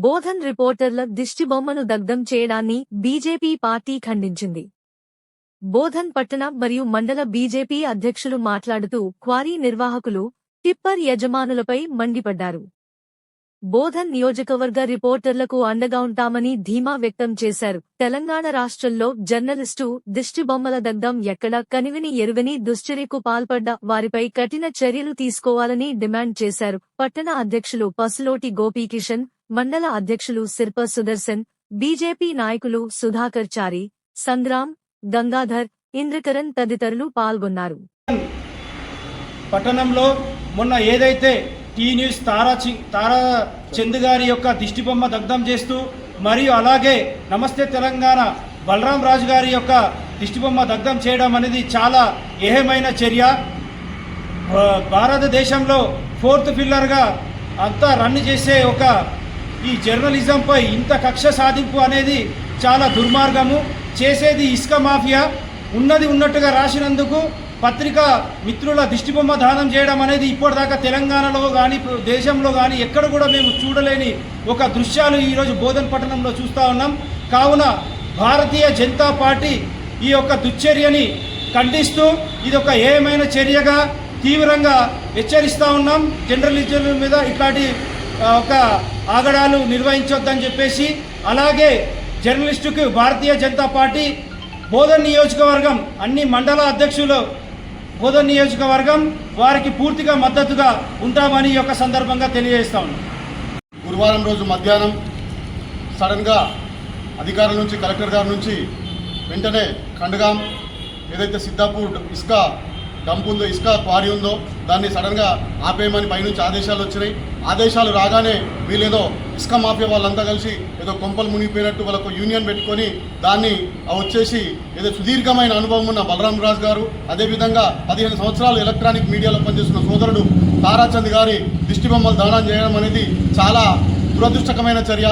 బోధన్ రిపోర్టర్ల దిష్టిబొమ్మను దగ్ధం చేయడాన్ని BJP party ఖండించింది. బోధన్ పట్టణ మరియు మండల బీజేపీ అధ్యక్షులు మాట్లాడుతూ క్వారీ నిర్వాహకులు, టిప్పర్ యజమానులపై మండిపడ్డారు. బోధన్ నియోజకవర్గ రిపోర్టర్లకు అండగా ఉంటామని ధీమా వ్యక్తం చేశారు. తెలంగాణ రాష్ట్రంలో జర్నలిస్టు దిష్టిబొమ్మల దగ్ధం ఎక్కడా కనివిని ఎరుగని దుశ్చర్యకు పాల్పడ్డ వారిపై కఠిన చర్యలు తీసుకోవాలని డిమాండ్ చేశారు. పట్టణ అధ్యక్షులు పసులోటి గోపీకిషన్, మండల అధ్యక్షులు సిర్ప సుదర్శన్, బీజేపీ నాయకులు సుధాకర్ చారి, సంగ్రామ్, గంగాధర్, ఇంద్రకరణ్ తదితరులు పాల్గొన్నారు. పట్టణంలో మొన్న ఏదైతే టీ న్యూస్ తారా చంద్ గారి యొక్క దిష్టిబొమ్మ దగ్ధం చేస్తూ మరియు అలాగే నమస్తే తెలంగాణ బలరాం రాజు గారి యొక్క దిష్టిబొమ్మ దగ్ధం చేయడం అనేది చాలా ఏహమైన చర్య. భారతదేశంలో 4th పిల్లర్గా అంతా రన్ చేసే ఈ జర్నలిజంపై ఇంత కక్ష సాధింపు అనేది చాలా దుర్మార్గము. చేసేది ఇసుక మాఫియా. ఉన్నది ఉన్నట్టుగా రాసినందుకు పత్రికా మిత్రుల దిష్టిబొమ్మ దానం చేయడం అనేది ఇప్పటిదాకా తెలంగాణలో కానీ దేశంలో కానీ ఎక్కడ కూడా మేము చూడలేని దృశ్యాలు ఈరోజు బోధన్ పట్టణంలో చూస్తూ ఉన్నాం. కావున భారతీయ జనతా పార్టీ ఈ దుశ్చర్యని ఖండిస్తూ ఇది ఏమైన చర్యగా తీవ్రంగా హెచ్చరిస్తూ ఉన్నాం. జర్నలిస్టుల మీద ఇట్లాంటి ఆగడాలు నిర్వహించొద్దని చెప్పేసి, అలాగే జర్నలిస్టుకు భారతీయ జనతా పార్టీ బోధన్ నియోజకవర్గం అన్ని మండల అధ్యక్షులు బోధన్ నియోజకవర్గం వారికి పూర్తిగా మద్దతుగా ఉంటామని సందర్భంగా తెలియజేస్తా ఉన్నాం. గురువారం రోజు మధ్యాహ్నం సడన్గా అధికారుల నుంచి, కలెక్టర్ గారి నుంచి వెంటనే ఖండగాం ఏదైతే సిద్ధాపూర్ ఇసుక డంప్ ఉందో, ఇసుక క్వారీ ఉందో దాన్ని సడన్గా ఆపేయమని పైనుంచి ఆదేశాలు వచ్చినాయి. ఆదేశాలు రాగానే వీళ్ళేదో ఇసుక మాఫియా వాళ్ళంతా కలిసి ఏదో కొంపలు మునిగిపోయినట్టు వాళ్ళకు యూనియన్ పెట్టుకొని దాన్ని వచ్చేసి ఏదో సుదీర్ఘమైన అనుభవం ఉన్న బలరాం రాజు గారు, అదేవిధంగా 15 సంవత్సరాలు ఎలక్ట్రానిక్ మీడియాలో పనిచేస్తున్న సోదరుడు తారాచంద్ గారి దిష్టిబొమ్మలు దానం చేయడం అనేది చాలా దురదృష్టకరమైన చర్య.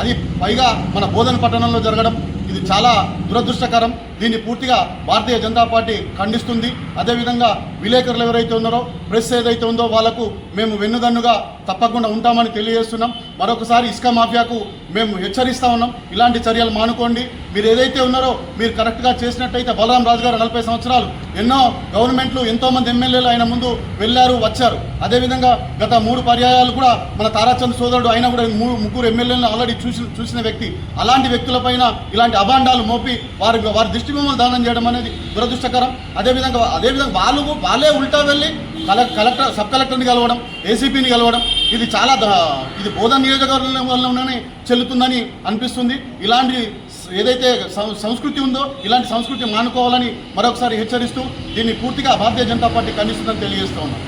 అది పైగా మన బోధన పట్టణంలో జరగడం ఇది చాలా దురదృష్టకరం. దీన్ని పూర్తిగా భారతీయ జనతా పార్టీ ఖండిస్తుంది. అదేవిధంగా విలేకరులు ఎవరైతే ఉన్నారో, ప్రెస్ ఏదైతే ఉందో వాళ్లకు మేము వెన్నుదన్నుగా తప్పకుండా ఉంటామని తెలియజేస్తున్నాం. మరొకసారి ఇసుక మాఫియాకు మేము హెచ్చరిస్తూ ఉన్నాం, ఇలాంటి చర్యలు మానుకోండి. మీరు ఏదైతే ఉన్నారో మీరు కరెక్ట్గా చేసినట్టయితే బలరాం రాజు గారు 40 సంవత్సరాలు ఎన్నో గవర్నమెంట్లు, ఎంతోమంది ఎమ్మెల్యేలు ఆయన ముందు వెళ్ళారు, వచ్చారు. అదేవిధంగా గత 3 పర్యాయాలు కూడా మన తారాచంద్ సోదరుడు ఆయన కూడా 3 ఎమ్మెల్యేలను ఆల్రెడీ చూసిన వ్యక్తి. అలాంటి వ్యక్తులపైన ఇలాంటి అభాండాలు మోపి వారి దిష్టిబొమ్మలు దానం చేయడం అనేది దురదృష్టకరం. అదేవిధంగా వాళ్ళే ఉల్టా వెళ్ళి సబ్ కలెక్టర్ని కలవడం, ఏసీపీని కలవడం ఇది బోధన్ నియోజకవర్గంలోనే చెల్లుతుందని అనిపిస్తుంది. ఇలాంటి ఏదైతే సంస్కృతి ఉందో ఇలాంటి సంస్కృతి మానుకోవాలని మరొకసారి హెచ్చరిస్తూ దీన్ని పూర్తిగా భారతీయ జనతా పార్టీ ఖండిస్తుందని తెలియజేస్తూ ఉన్నాం.